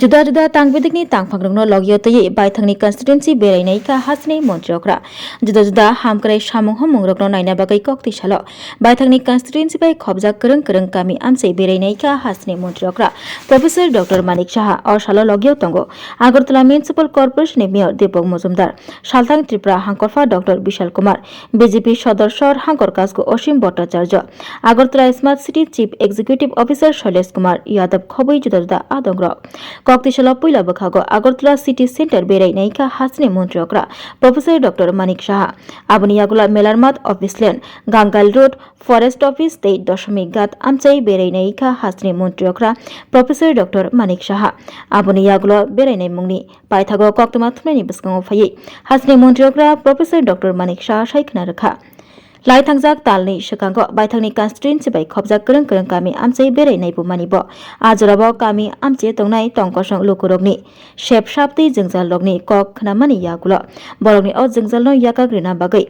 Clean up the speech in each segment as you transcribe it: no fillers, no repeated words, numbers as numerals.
जुदा-जुदा तांगबेदिकनि तांफांग्रंनो लगियतयै बायथांनि कन्स्टिट्युएन्सि बेरायनायका हासनि मन्त्रियकरा जुदा-जुदा हामक्राय सामुं हमंग्रगनो नायना बागै कक्तिसालो बायथांनि कन्स्टिट्युएन्सि बाय खबजा करं कामी आमसे बेरायनायका हासनि मन्त्रियकरा प्रोफेसर डॉक्टर मानिक साहा और सालो लगियो तंगो आगरतला म्युनिसिपल कर्पोरेशननि मेयर दीपक मजुमदार सालथां त्रिपुरा हांकरफा डॉक्टर विशाल कुमार बीजेपी सदस्य हांकर काजको Asim Bhattacharya Agartala smart city chief executive officer Shailesh Kumar Yadav खबै जुदा-जुदा आदंग्र कक्तिसालो पहिला बखागो आगरतला सिटी सेन्टर बेरायनायका हासनि मन्त्रियकरा प्रोफेसर डॉक्टर मानिक साहा आबुनियागुला मेलारमात office lane Gangail road forest office 3 गात आमचाई बेरायनायका हासनि मन्त्रियकरा प्रोफेसर डॉक्टर मानिक साहा आबुनियागुला बेरायनाय मुंनि पाइथागो कक्तमा थुनायनि बिस्काङाव फायै हासनि मन्त्रियकरा प्रोफेसर डॉक्टर मानिक साहा सायखना रखा लाइथांजाक तालनि सकांगो बायथांनि कन्स्टिट्युएन्सि बाय खबजा करं कामी आमचे बेरायनायबो मानिबो आजराबो कामी आमचे तंगनाय तंकसं लुकुरगनि शेप साप्ति जंजाल लगनि कक खनामानि यागुलो बरगनि अ जंजालनो याकाग्रिना बागै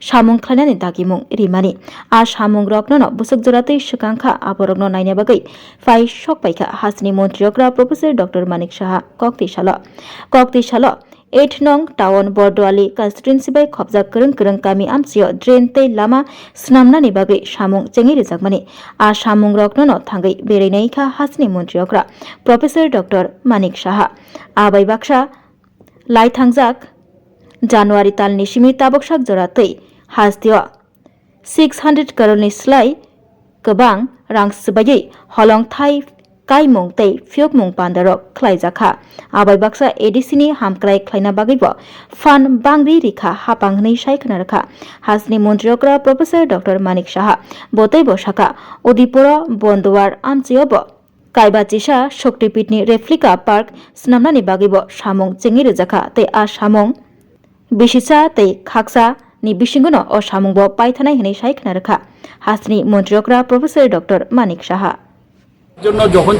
सामुं खलायनानि दागिमुं रिमानि आ सामुं रकनो बुसक जराते सकांखा आबरगनो नायना बागै फाइ सकपाइखा हासनि मन्त्रियकरा प्रोफेसर डॉक्टर मानिक साहा कक्तिसालो 8 नং टाउन बरदुआली कन्स्टिट्युएन्सि बाय खबजा करं कामी आमसियो ड्रेन तै लामा स्नामनानि बागै सामुं चेंगि रिजाकमानि आ सामुं रकनो थांगै बेरायनायका हासनि मन्त्रियकरा प्रोफेसर डॉक्टर मानिक साहा आबाय बाक्सा लाइथांजाक जानुवारि तालनि सिमि ताबकसाक जरातै हासदियो 600 करोड़नि स्लाय गोबां रां सुबायै हलं थाइ काइमुं तै फियकमुं पान्दारक खलायजाखा आबाय बाक्सा एडिसिनि हामक्राय खलायना बागैबो फान बांग्रि रिखा हापांहनै सायखना रखा हासनि मन्त्रियकरा प्रोफेसर डॉक्टर मानिक साहा बतै बसाका उदिपुर बन्दवार आमचियोबो काइबाचिसा शक्तिपीठनि रेप्लिका पार्क स्नामनानि बागैबो सामुं चेंगि रिजाखा तै आ सामुं बिसिसा तै खाकसा नि बिसिंगनो अ सामुंबो पाइथानाय हनै सायखना रखा हासनि मन्त्रियकरा प्रोफेसर डॉक्टर मानिक साहा জন্য যখন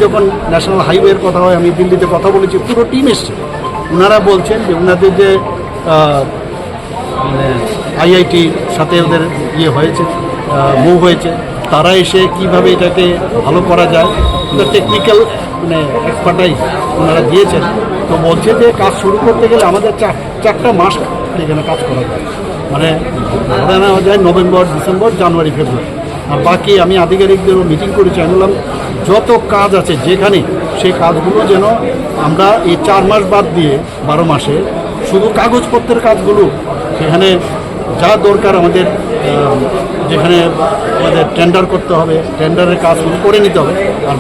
ন্যাশনাল হাইওয়ের কথা হয় আমি দিল্লিতে কথা বলেছি পুরো টিম এসছে ওনারা বলছেন যে ওনাদের যে আইআইটি সাথে ওদের ইয়ে হয়েছে মুভ হয়েছে তারা এসে কিভাবে এটাকে ভালো করা যায় ওদের টেকনিক্যাল এক্সপার্টাইজ ওনারা দিয়েছেন তো বলছে যে কাজ শুরু করতে গেলে আমাদের 4টা মাস এখানে কাজ করা যায় মানে ধরে নেওয়া যায় নভেম্বর ডিসেম্বর জানুয়ারি ফেব্রুয়ারি আর বাকি আমি আধিকারিকদেরও মিটিং করেছি আমি বললাম যত কাজ আছে যেখানে সেই কাজগুলো যেন আমরা এই 4 মাস বাদ দিয়ে 12 মাসে শুধু কাগজপত্রের কাজগুলো সেখানে যা দরকার আমাদের যেখানে আমাদের টেন্ডার করতে হবে টেন্ডারের কাজ শুরু করে নিতে হবে আর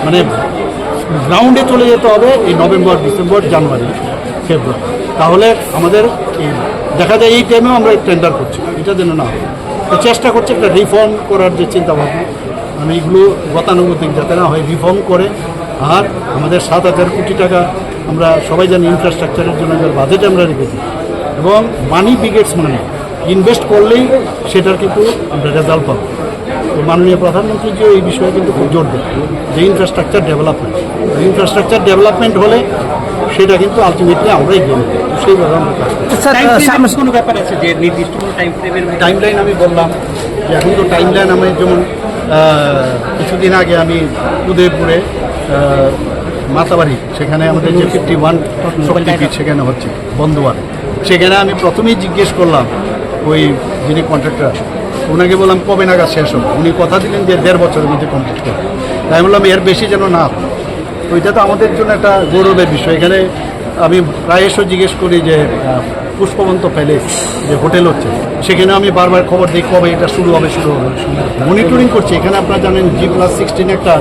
মানে গ্রাউন্ডে চলে যেতে হবে এই নভেম্বর ডিসেম্বর জানুয়ারি ফেব্রুয়ারি তাহলে আমাদের দেখা যায় এই টাইমেও আমরা টেন্ডার করছি এটা যেন না হয় তো চেষ্টা করছি একটা রিফর্ম করার যে চিন্তাভাবনা মানে এগুলো গতানুগতিক যাতে না হয় রিফর্ম করে আর আমাদের 7,000 কোটি টাকা আমরা সবাই জানি ইনফ্রাস্ট্রাকচারের জন্য বাজেট আমরা রেখেছি এবং মানি বিগেটস মানি ইনভেস্ট করলেই সেটার কিন্তু আমরা রেজাল্ট পাবো তো মাননীয় প্রধানমন্ত্রী যে এই বিষয়ে কিন্তু খুব জোর দেয় যে ইনফ্রাস্ট্রাকচার ডেভেলপমেন্ট হলে সেটা কিন্তু আলটিমেটলি আমরাই গেলে সেইভাবে আমরা কাজ করছি কোনো ব্যাপার আছে যে নির্দিষ্ট টাইম লাইন আমি বললাম যে এখন তো টাইম লাইন আমি যেমন কিছুদিন আগে আমি উদয়পুরে মাতাবাড়ি সেখানে আমাদের যে 51 শক্তিপীঠ সেখানে হচ্ছে বন্দোয়ার সেখানে আমি প্রথমেই জিজ্ঞেস করলাম ওই যিনি কন্ট্রাক্টর ওনাকে বললাম কবে নাগাদ শেষ হবে উনি কথা দিলেন যে 1.5 বছরের মধ্যে কমপ্লিট করবে তাই বললাম এর বেশি যেন না ওইটা তো আমাদের জন্য একটা গৌরবের বিষয় এখানে আমি প্রায়শই জিজ্ঞেস করি যে পুষ্পবন্ত প্যালেস যে হোটেল হচ্ছে সেখানে আমি বারবার খবর দিই কবে এটা শুরু হবে মনিটরিং করছি এখানে আপনারা জানেন G+16 একটা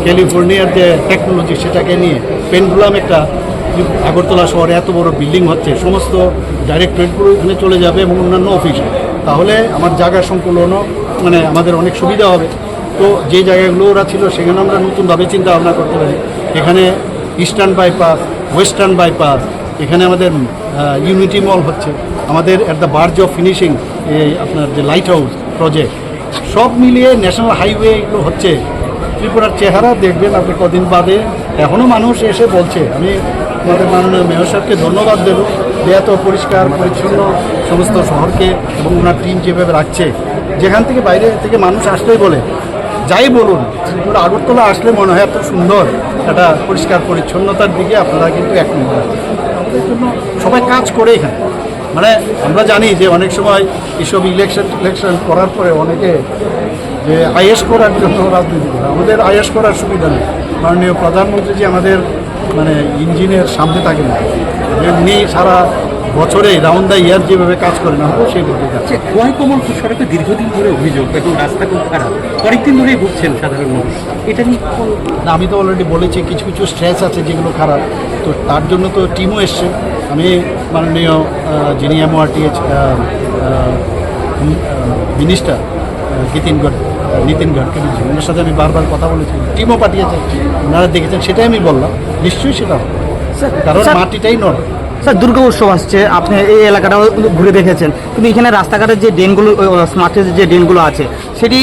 ক্যালিফোর্নিয়ার যে টেকনোলজি সেটাকে নিয়ে পেন্ডুলাম একটা আগরতলা শহরে এত বড় বিল্ডিং হচ্ছে সমস্ত ডাইরেক্টরেটগুলো এখানে চলে যাবে এবং অন্যান্য অফিস তাহলে আমার জায়গার সংকুলনও মানে আমাদের অনেক সুবিধা হবে তো যে জায়গাগুলো ওরা ছিল সেখানে আমরা নতুনভাবে চিন্তা ভাবনা করতে পারি এখানে ইস্টার্ন বাইপাস ওয়েস্টার্ন বাইপাস এখানে আমাদের ইউনিটি মল হচ্ছে আমাদের at the barge of finishing আপনার যে লাইট হাউস প্রজেক্ট সব মিলিয়ে ন্যাশনাল হাইওয়ে এগুলো হচ্ছে ত্রিপুরার চেহারা দেখবেন আপনি কদিন বাদে এখনও মানুষ এসে বলছে আমি আমাদের মাননীয় মেয়র সাহেবকে ধন্যবাদ দেব যে এত পরিষ্কার পরিচ্ছন্ন সমস্ত শহরকে এবং ওনার টিম যেভাবে রাখছে যেখান থেকে বাইরে থেকে মানুষ আসলেই বলে যাই বলুন, ওরা আগরতলা আসলে মনে হয় এত সুন্দর একটা পরিষ্কার পরিচ্ছন্নতার দিকে আপনারা কিন্তু এক নম্বর এই জন্য সবাই কাজ করে এখানে। মানে আমরা জানি যে অনেক সময় এসব ইলেকশন করার পরে অনেকে যে আইএস করার জন্য রাজনীতি করে, আমাদের আইএস করার সুবিধা নেই। মাননীয় প্রধানমন্ত্রী যে আমাদের মানে ইঞ্জিনের সামনে থাকেন, এমনি সারা বছরে রাউন্ড দ্য ইয়ার যেভাবে কাজ করে না হতো সেইভাবে কাজ। খোয়াই কমলপুর সড়কে দীর্ঘদিন ধরে অভিযোগ এবং রাস্তা খুব খারাপ, কয়েকদিন ধরেই ভুগছেন সাধারণ মানুষ, এটা নিয়ে না, আমি তো অলরেডি বলেছি কিছু কিছু স্ট্রেচ আছে যেগুলো খারাপ, তো তার জন্য তো টিমও এসছে। আমি মাননীয় যিনি এমআরটিএচ মিনিস্টার নীতিন গডকরি ওনার সাথে আমি বারবার কথা বলেছি, টিমও পাঠিয়েছে, ওনারা দেখেছেন, সেটাই আমি বললাম নিশ্চয়ই সেটা হবে, কারণ মাটিটাই নড়ে। স্যার দুর্গা উৎসব আসছে, আপনি এই এলাকাটাও ঘুরে দেখেছেন, কিন্তু এখানে রাস্তাঘাটের যে ড্রেনগুলো স্মার্টের যে ড্রেনগুলো আছে সেটি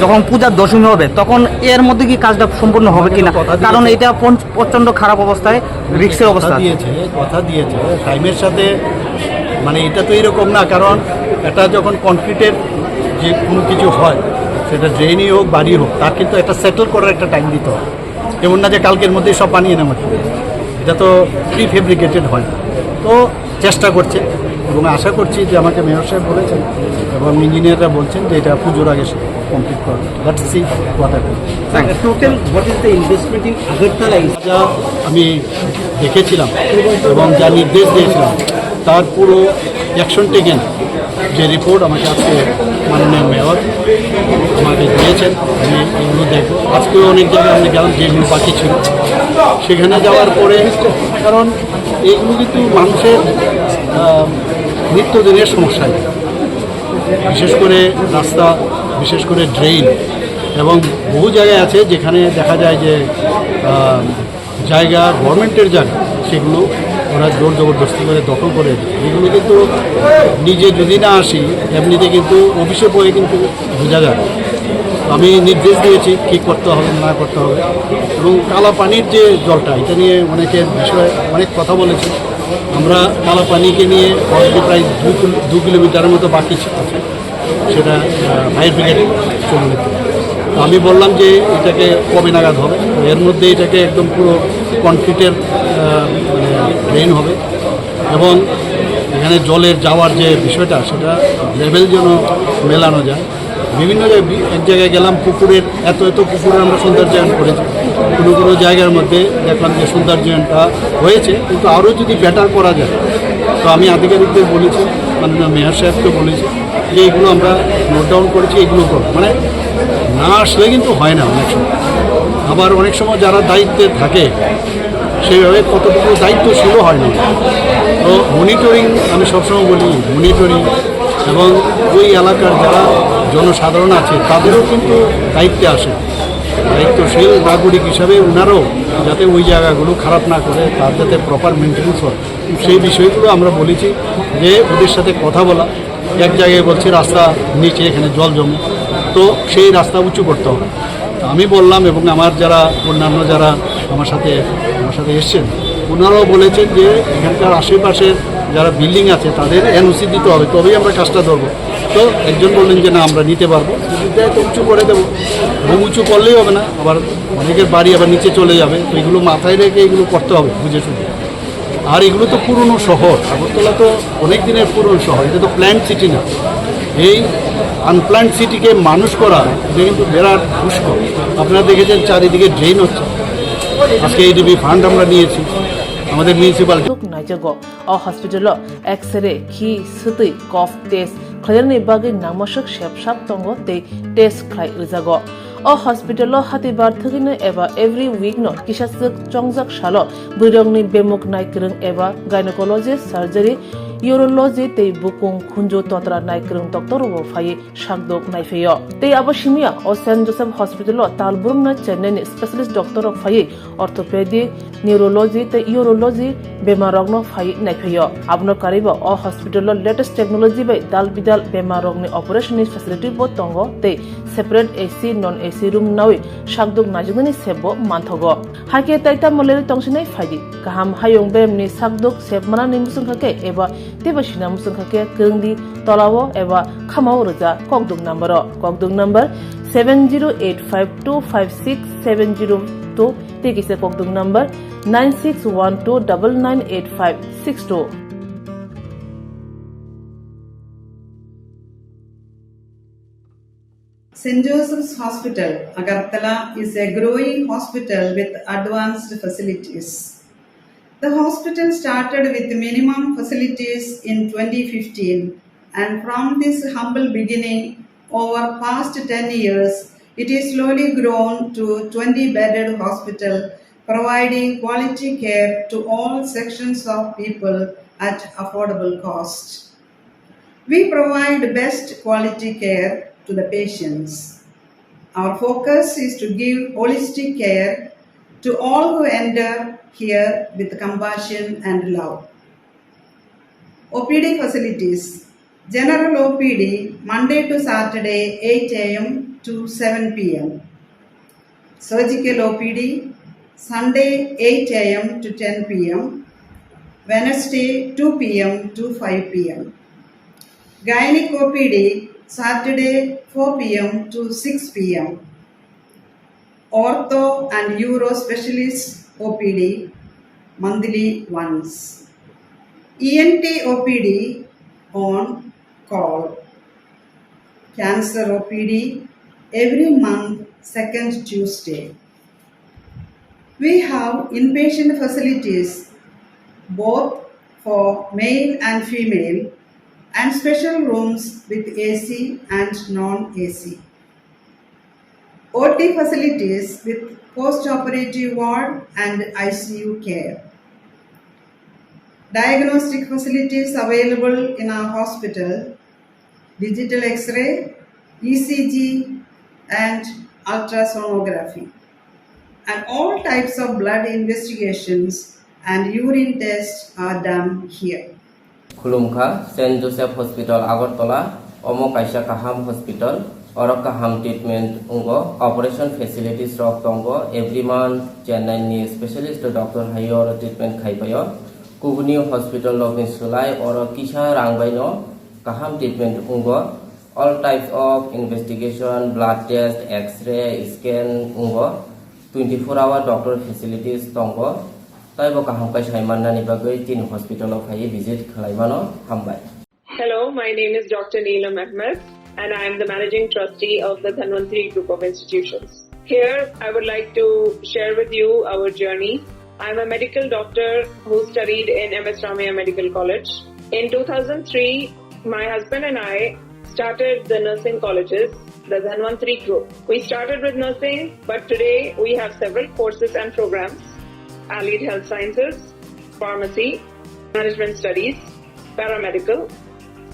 যখন পূজার দশমী হবে তখন এর মধ্যে কি কাজটা সম্পূর্ণ হবে কিনা, কারণ এটা প্রচণ্ড খারাপ অবস্থায়, রিক্সের অবস্থা কথা দিয়েছে টাইমের সাথে। মানে এটা তো এরকম না, কারণ এটা যখন কনক্রিটের যে কোনো কিছু হয়, সেটা ড্রেনই হোক বাড়ি হোক, তার কিন্তু একটা সেটেল করার একটা টাইম দিতে হয়। এমন না যে কালকের মধ্যেই সব বানিয়ে নেওয়া, এটা তো প্রি ফেব্রিকেটেড হয়। তো চেষ্টা করছে এবং আশা করছি যে আমাকে মেয়র সাহেব বলেছেন এবং ইঞ্জিনিয়াররা বলছেন যে এটা পুজোর আগে কমপ্লিট করবে। Let's see what happen. Total what is the investment in Agartala? যা আমি দেখেছিলাম এবং যা নির্দেশ দিয়েছিলাম তার পুরো অ্যাকশন টেকেন যে রিপোর্ট আমাকে আজকে মাননীয় মেয়র আমাকে দিয়েছেন, আমি এগুলো দেখব। আজকেও অনেক জায়গায় আমি গেলাম যেগুলো বাকি ছিল, সেখানে যাওয়ার পরে, কারণ এইগুলো কিন্তু মানুষের নিত্যদিনের সমস্যা, বিশেষ করে রাস্তা, বিশেষ করে ড্রেন, এবং বহু জায়গায় আছে যেখানে দেখা যায় যে জায়গা গভর্নমেন্টের জায়গা সেগুলো ওরা জোর জবরদস্তি করে দখল করে দেয়। এগুলো কিন্তু নিজে যদি না আসি এমনিতে কিন্তু অফিসে বয়ে কিন্তু বোঝা যায়। আমি নির্দেশ দিয়েছি কী করতে হবে না করতে হবে, এবং কালা পানির যে জলটা, এটা নিয়ে অনেকের বিষয়ে অনেক কথা বলেছি। আমরা কালা পানিকে নিয়ে অলরেডি প্রায় 2 কিলোমিটারের মতো বাকি আছে, সেটা ফায়ার ব্রিগেড চলে যেতে। তো আমি বললাম যে এটাকে কবে নাগাদ হবে, এর মধ্যে এটাকে একদম পুরো কনক্রিটের মানে ড্রেন হবে, এবং এখানে জলের যাওয়ার যে বিষয়টা সেটা লেভেল যেন মেলানো যায়। বিভিন্ন জায়গায়, এক জায়গায় গেলাম পুকুরের এত পুকুরে আমরা সৌন্দর্যায়ন করেছি, কোনো জায়গার মধ্যে দেখলাম যে সৌন্দর্যায়নটা হয়েছে, কিন্তু আরও যদি বেটার করা যায়। তো আমি আধিকারিকদের বলেছি, মাননীয় মেয়র সাহেবকে বলেছি যে এইগুলো আমরা নোট ডাউন করেছি, এগুলো করব। মানে না আসলে কিন্তু হয় না অনেক সময়, আবার অনেক সময় যারা দায়িত্বে থাকে সেইভাবে কতটুকু দায়িত্বশীলও হয় না। তো মনিটরিং, আমি সবসময় বলি মনিটরিং, এবং ওই এলাকার যারা জনসাধারণ আছে তাদেরও কিন্তু দায়িত্বে আসে, দায়িত্বশীল নাগরিক হিসাবে ওনারাও যাতে ওই জায়গাগুলো খারাপ না করে, তার যাতে প্রপার মেনটেন্স হয়, সেই বিষয়গুলো আমরা বলেছি যে ওদের সাথে কথা বলা। এক জায়গায় বলছে রাস্তা নিচে এখানে জল জমে, তো সেই রাস্তা উঁচু করতে হবে। আমি বললাম, এবং আমার যারা অন্যান্য যারা আমার সাথে এসছেন ওনারাও বলেছেন যে এখানকার আশেপাশের যারা বিল্ডিং আছে তাদের এনওসি দিতে হবে, তবেই আমরা কাজটা ধরবো। তো একজন বললেন যে না আমরা নিতে পারবো, তো উঁচু করে দেবো। এবং উঁচু করলেই হবে না, আবার অনেকের বাড়ি আবার নিচে চলে যাবে, তো এগুলো মাথায় রেখে এগুলো করতে হবে বুঝে শুনে। আর এগুলো তো পুরনো শহর, আগরতলা তো অনেক দিনের পুরনো শহর, এটা তো প্ল্যান্ট সিটি না। এই আনপ্ল্যান্ট সিটিকে মানুষ করা এটা কিন্তু বিরাট দুষ্কর। আপনারা দেখেছেন চারিদিকে ড্রেন হচ্ছে। আজকে এইডিবি ফান্ড আমরা নিয়েছি, আমাদের মিউনিসিপালিটি नायजागो अ हॉस्पिटल एक्सरे खी सुतै कफ टेस्ट खयरनि बागै नामसक शेपसाब तंगो ते टेस्ट खाय रिजागो अ हॉस्पिटल हातिबार थगिनो एबा एवरी वीक नो किसासक चंगजाक सालो बुरंगनि बेमुक नायक्रं एबा गायनेकोलॉजिस्ट सार्जारि यूरोलॉजी ते बुकुं खुंजो तत्रा नायक्रं डॉक्टर वो फाये शागदोक नायफेयो ते आबशिमिया अ सेंट जोसेफ हॉस्पिटल तालबुरमना चेन्नई स्पेशलिस्ट डॉक्टर फाये ऑर्थोपेडिक न्यूरोलॉजी ते यूरोलॉजी बेमारगनो फाये नायफेयो आबनो कारिबो अ हॉस्पिटल लेटेस्ट टेक्नोलॉजी बाय दाल बिदाल बेमारगनि ऑपरेशन फैसिलिटी बो तंगो ते separate AC non AC room नावे शागदोक नाजुगनि सेबो मानथगो हाके ताइता मलेरि तंसिनाय फायदि गाहाम हायं बेमनि शागदोक सेबमाना निमुसंखाके एबा तेबसिना मुसंखाके गंगदि तलावो एबा खामाव रजा ककदुक number 7085256702 te kise kokdung number 9612998562. St. Joseph's Hospital, Agartala, is a growing hospital with advanced facilities. The hospital started with minimum facilities in 2015, and from this humble beginning, over past 10 years, it is slowly grown to 20-bedded hospital, providing quality care to all sections of people at affordable cost. We provide best quality care to the patients. Our focus is to give holistic care to all who enter here with compassion and love. OPD facilities. General OPD Monday to Saturday 8 a.m. to 7 p.m. Surgical OPD Sunday 8 a.m. to 10 p.m. Wednesday 2 p.m. to 5 p.m. Gynec OPD Saturday 4 p.m. to 6 p.m. Ortho and Uro Specialist OPD monthly once. ENT OPD on call. Cancer OPD every month, second Tuesday. We have inpatient facilities both for male and female, and special rooms with AC and non-AC. OT facilities with post-operative ward and ICU care. Diagnostic facilities available in our hospital: digital X-ray, ECG, and ultrasonography. And all types of blood investigations and urine tests are done here. खुलुमखा Saint Joseph Hospital Agartala ओमो काइसा काहाम hospital और काहाम treatment उंगो operation facilities रॉक तंगो every month Chennai नि स्पेशलिस्ट डॉक्टर हायो और ट्रीटमेंट खाइपायो कुबुनी हॉस्पिटल लॉकिंग सुलाई और किसा रांगबाइनो काहाम ट्रीटमेंट उंगो all types of investigation blood test x-ray scan उंगो 24-hour doctor facilities तंगो Hello, my name is Dr. Neelam Ahmed and I am the Managing Trustee of the Dhanvantri Group of Institutions. Here, I would like to share with you our journey. I am a medical doctor who studied in MS Ramaiah Medical College. In 2003, my husband and I started the nursing colleges, the Dhanvantri Group. We started with nursing, but today we have several courses and programs: Allied Health Sciences, Pharmacy, Management Studies, Paramedical.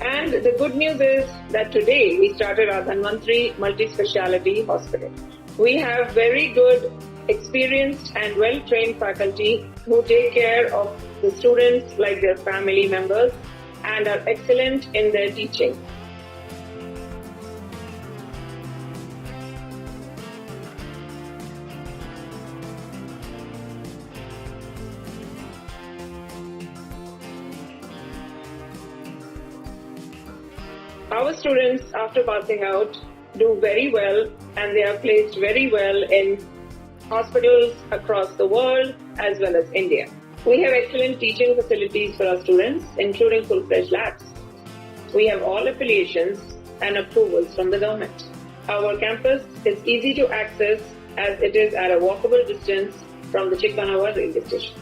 And the good news is that today we started our Dhanvantri Multi-Speciality Hospital. We have very good, experienced and well-trained faculty who take care of the students like their family members and are excellent in their teaching. Our students, after passing out, do very well and they are placed very well in hospitals across the world as well as India. We have excellent teaching facilities for our students, including full-fledged labs. We have all affiliations and approvals from the government. Our campus is easy to access as it is at a walkable distance from the Chikkanawar railway station.